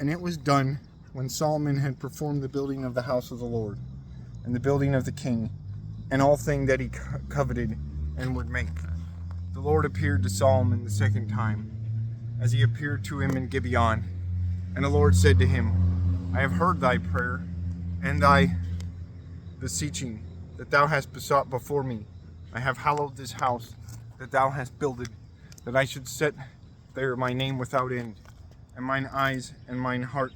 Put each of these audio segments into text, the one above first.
And it was done when Solomon had performed the building of the house of the Lord, and the building of the king, and all thing that he coveted and would make. The Lord appeared to Solomon the second time, as he appeared to him in Gibeon. And the Lord said to him, I have heard thy prayer, and thy beseeching that thou hast besought before me. I have hallowed this house that thou hast builded, that I should set there my name without end, and mine eyes and mine heart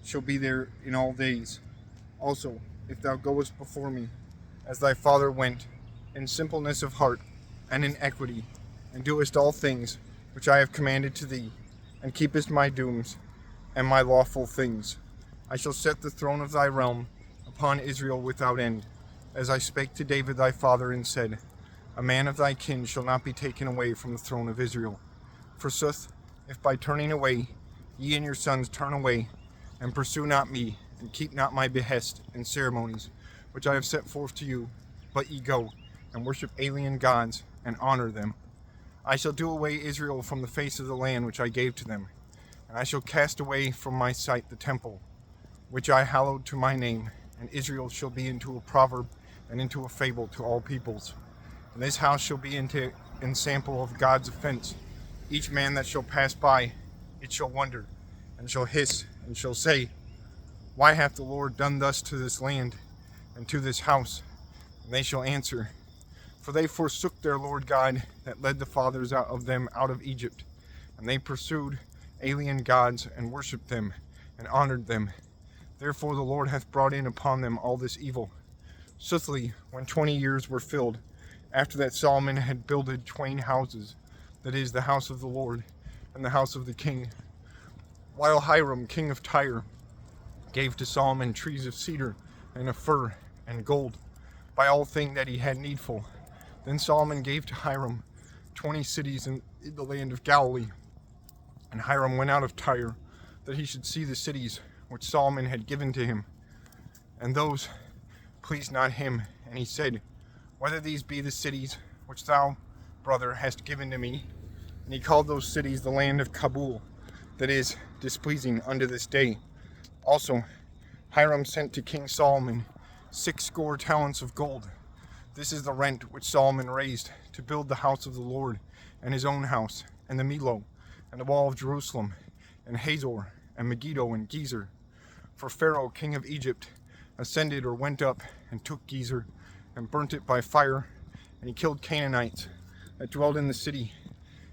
shall be there in all days. Also, if thou goest before me, as thy father went, in simpleness of heart and in equity, and doest all things which I have commanded to thee, and keepest my dooms and my lawful things, I shall set the throne of thy realm upon Israel without end, as I spake to David thy father, and said, A man of thy kin shall not be taken away from the throne of Israel. Forsooth, if by turning away ye and your sons turn away, and pursue not me, and keep not my behest and ceremonies, which I have set forth to you, but ye go, and worship alien gods, and honor them, I shall do away Israel from the face of the land which I gave to them, and I shall cast away from my sight the temple, which I hallowed to my name, and Israel shall be into a proverb and into a fable to all peoples. And this house shall be into ensample of God's offense. Each man that shall pass by, it shall wonder, and shall hiss, and shall say, Why hath the Lord done thus to this land, and to this house? And they shall answer, For they forsook their Lord God that led the fathers of them out of Egypt, and they pursued alien gods, and worshipped them, and honored them. Therefore the Lord hath brought in upon them all this evil. Soothly, when 20 years were filled, after that Solomon had builded twain houses, that is, the house of the Lord, and the house of the king, while Hiram, king of Tyre, gave to Solomon trees of cedar, and of fir, and gold, by all thing that he had needful. Then Solomon gave to Hiram 20 cities in the land of Galilee. And Hiram went out of Tyre, that he should see the cities which Solomon had given to him. And those pleased not him, and he said, Whether these be the cities which thou, brother, hast given to me? And he called those cities the land of Kabul, that is, displeasing unto this day. Also, Hiram sent to King Solomon 60 talents of gold. This is the rent which Solomon raised to build the house of the Lord, and his own house, and the Millo, and the wall of Jerusalem, and Hazor, and Megiddo, and Gezer. For Pharaoh, king of Egypt, ascended or went up, and took Gezer, and burnt it by fire, and he killed Canaanites that dwelled in the city,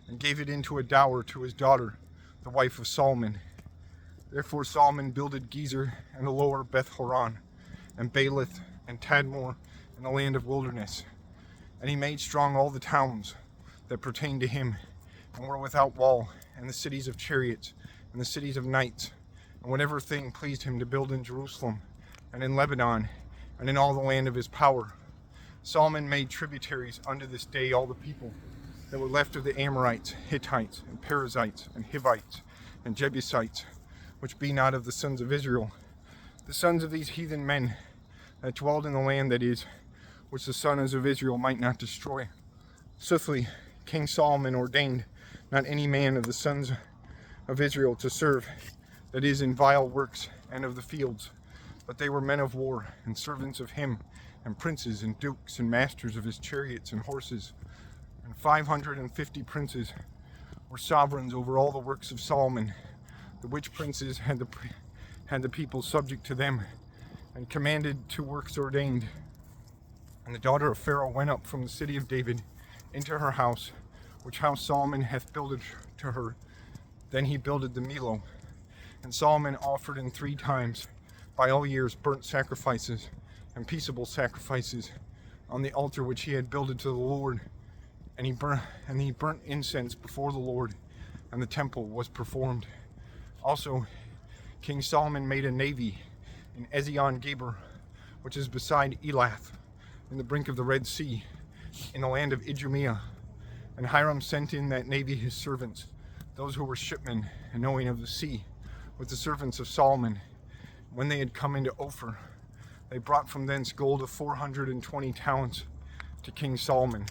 and gave it into a dower to his daughter, the wife of Solomon. Therefore Solomon builded Gezer, and the lower Beth Horon, and Baalath, and Tadmor, in the land of wilderness. And he made strong all the towns that pertained to him, and were without wall, and the cities of chariots, and the cities of knights, and whatever thing pleased him to build in Jerusalem, and in Lebanon, and in all the land of his power. Solomon made tributaries unto this day all the people that were left of the Amorites, Hittites, and Perizzites, and Hivites, and Jebusites, which be not of the sons of Israel, the sons of these heathen men that dwelled in the land, that is, which the sons of Israel might not destroy. Soothly, King Solomon ordained not any man of the sons of Israel to serve, that is, in vile works and of the fields, but they were men of war, and servants of him, and princes, and dukes, and masters of his chariots and horses. And 550 princes were sovereigns over all the works of Solomon, the which princes had the people subject to them, and commanded to works ordained. And the daughter of Pharaoh went up from the city of David into her house, which house Solomon hath builded to her. Then he builded the Millo. And Solomon offered in 3 times by all years burnt sacrifices and peaceable sacrifices on the altar which he had builded to the Lord. And he burnt incense before the Lord, and the temple was performed. Also, King Solomon made a navy in Ezion-Geber, which is beside Elath, in the brink of the Red Sea, in the land of Idumea. And Hiram sent in that navy his servants, those who were shipmen and knowing of the sea, with the servants of Solomon. When they had come into Ophir, they brought from thence gold of 420 talents to King Solomon.